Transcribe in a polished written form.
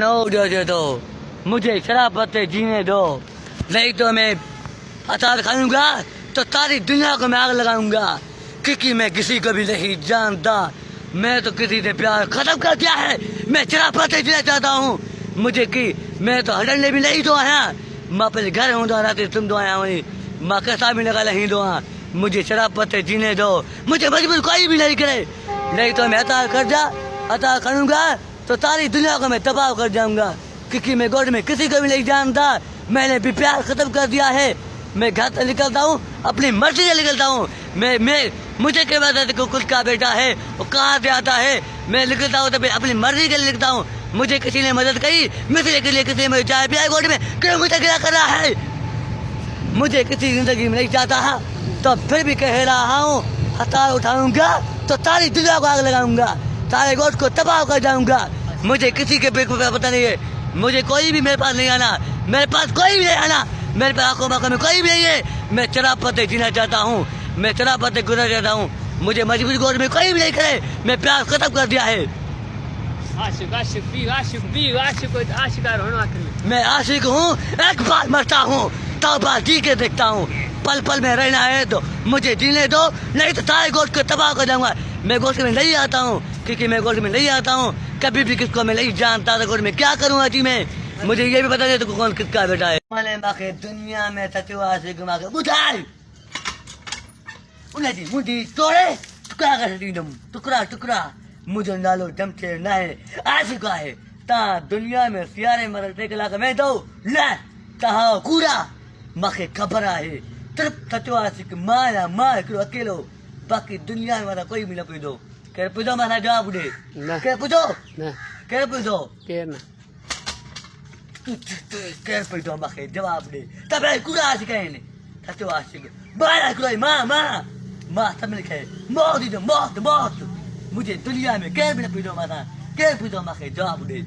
No दे दो, मुझे शराब पत्ते जीने दो, नहीं तो मैं अचार खाऊंगा तो सारी दुनिया को मैं आग लगाऊंगा, क्योंकि मैं किसी को भी नहीं जानता। मैं तो किसी से प्यार खत्म कर दिया है। मैं शराब पत्ते जीना चाहता हूँ। मुझे कि मैं तो हटने भी नहीं दो है। मैं अपने घर हूँ तो रात तुम दो आया हूँ, माँ कैसा भी लगा नहीं दो। मुझे शराब पत्ते जीने दो, मुझे मजबूर कोई भी नहीं करे, नहीं तो मैं अता करूंगा तो सारी दुनिया को मैं तबाह कर जाऊंगा, क्योंकि मैं गोद में किसी को भी नहीं जानता। मैंने भी प्यार खत्म कर दिया है। मैं घर से निकलता हूँ, अपनी मर्जी से निकलता हूँ। मैं मुझे क्या पता को खुद का बेटा है वो कहाँ से आता है। मैं निकलता हूँ तो मैं अपनी मर्जी के लिए निकलता हूँ। मुझे किसी ने मदद करी, मिलने के लिए किसी ने मुझे चाय पिया गोद में, क्यों मुझे गिला कर रहा है। मुझे किसी जिंदगी में नहीं चाहता है, तो फिर भी कह रहा हूँ हथियार उठाऊंगा तो सारी दुनिया को आग लगाऊंगा, सारे गोद को तबाह कर जाऊंगा। मुझे किसी के पता नहीं है। मुझे कोई भी मेरे पास नहीं आना, मेरे पास कोई भी नहीं आना, मेरे पास आंखों में कोई भी नहीं है। मैं शराब पत्ते जीना चाहता हूँ, मैं शराब पत्ते गुजर जाता हूँ। मुझे मजबूरी गोद में कोई भी नहीं करे। मैं प्यार खत्म कर दिया है। मैं आशिक हूँ, एक बार मरता हूँ तो बार जी के देखता हूँ। पल पल में रहना है तो मुझे जीने दो, नहीं तो सारे गोद को तबाह कर जाऊंगा। मैं गोद में नहीं आता हूँ, क्योंकि मैं गोद में नहीं आता हूँ। कभी भी किसको मैं नहीं जानता था गोद में क्या करूँगा जी मैं। मुझे ये भी पता नहीं तो कौन किसका बेटा है। मैंने दुनिया में सचो आशिक माके बुझाई उन्हें मुझे तोड़े टुकड़ा कर दम टुकड़ा मुझे नालो दम से नहीं आशिक है ता दुनिया में सियारे मरते के लाके मैं दो ले कहा कूड़ा माके खबर है सिर्फ सचो आशिक माया मार करो अकेलो, बाकी दुनिया में मारा कोई भी ना पूछो। क्या पूछो माना जवाब दे, क्या पूछो क्या पूछो क्या पूछो माके जवाब दे। तब कूड़ा आशिक है ने सचो आशिक मारा करो माँ सब लिखे मौत मुझे दुनिया में क्या भी ना पूछो माना क्या पूछो माके जवाब दे।